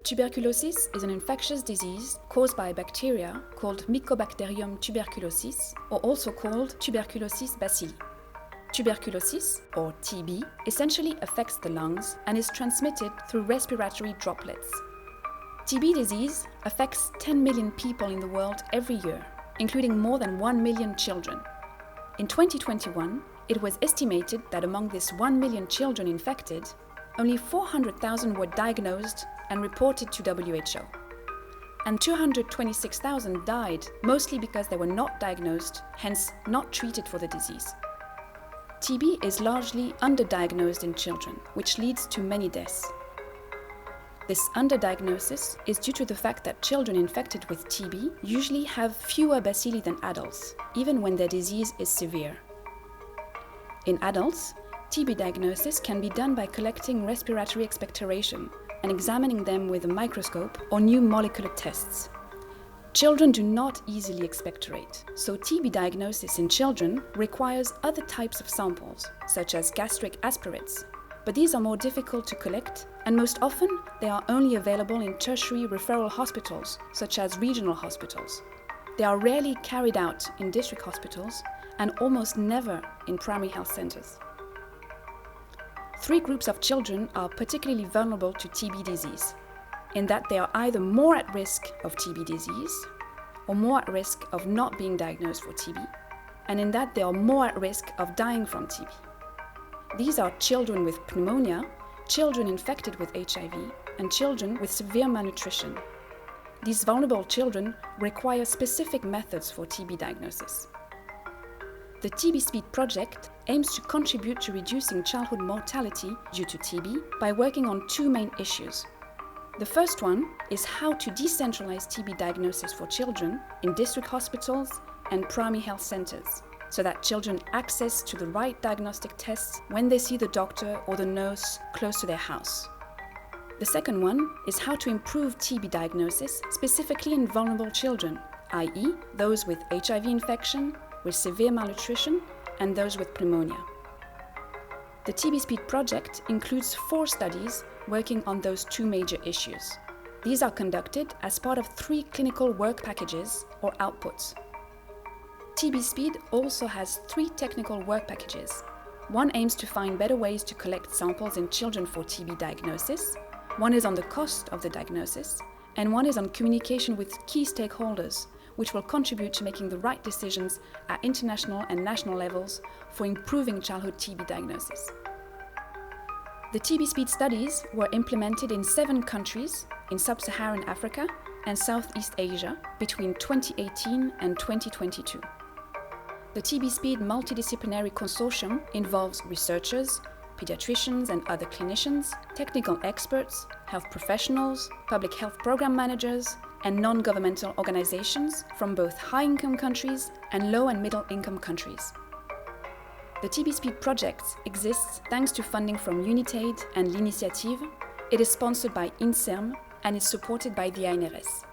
Tuberculosis is an infectious disease caused by a bacteria called Mycobacterium tuberculosis, or also called tuberculosis bacilli. Tuberculosis, or TB, essentially affects the lungs and is transmitted through respiratory droplets. TB disease affects 10 million people in the world every year, including more than 1 million children. In 2021, it was estimated that among this 1 million children infected, only 400,000 were diagnosed and reported to WHO. And 226,000 died, mostly because they were not diagnosed, hence not treated for the disease. TB is largely underdiagnosed in children, which leads to many deaths. This underdiagnosis is due to the fact that children infected with TB usually have fewer bacilli than adults, even when their disease is severe. In adults, TB diagnosis can be done by collecting respiratory expectoration and examining them with a microscope or new molecular tests. Children do not easily expectorate, so TB diagnosis in children requires other types of samples, such as gastric aspirates, but these are more difficult to collect, and most often they are only available in tertiary referral hospitals, such as regional hospitals. They are rarely carried out in district hospitals and almost never in primary health centers. 3 groups of children are particularly vulnerable to TB disease, in that they are either more at risk of TB disease or more at risk of not being diagnosed for TB, and in that they are more at risk of dying from TB. These are children with pneumonia, children infected with HIV, and children with severe malnutrition. These vulnerable children require specific methods for TB diagnosis. The TB Speed project aims to contribute to reducing childhood mortality due to TB by working on 2 main issues. The first one is how to decentralize TB diagnosis for children in district hospitals and primary health centers, so that children access to the right diagnostic tests when they see the doctor or the nurse close to their house. The second one is how to improve TB diagnosis specifically in vulnerable children, i.e. those with HIV infection, with severe malnutrition, and those with pneumonia. The TB Speed project includes 4 studies working on those 2 major issues. These are conducted as part of 3 clinical work packages or outputs. TB Speed also has 3 technical work packages. One aims to find better ways to collect samples in children for TB diagnosis, one is on the cost of the diagnosis, and one is on communication with key stakeholders, which will contribute to making the right decisions at international and national levels for improving childhood TB diagnosis. The TB Speed studies were implemented in 7 countries in Sub-Saharan Africa and Southeast Asia between 2018 and 2022. The TB Speed multidisciplinary consortium involves researchers, pediatricians and other clinicians, technical experts, health professionals, public health program managers, and non-governmental organizations from both high-income countries and low- and middle-income countries. The TB Speed project exists thanks to funding from UNITAID and l'Initiative. It is sponsored by INSERM and is supported by the ANRS.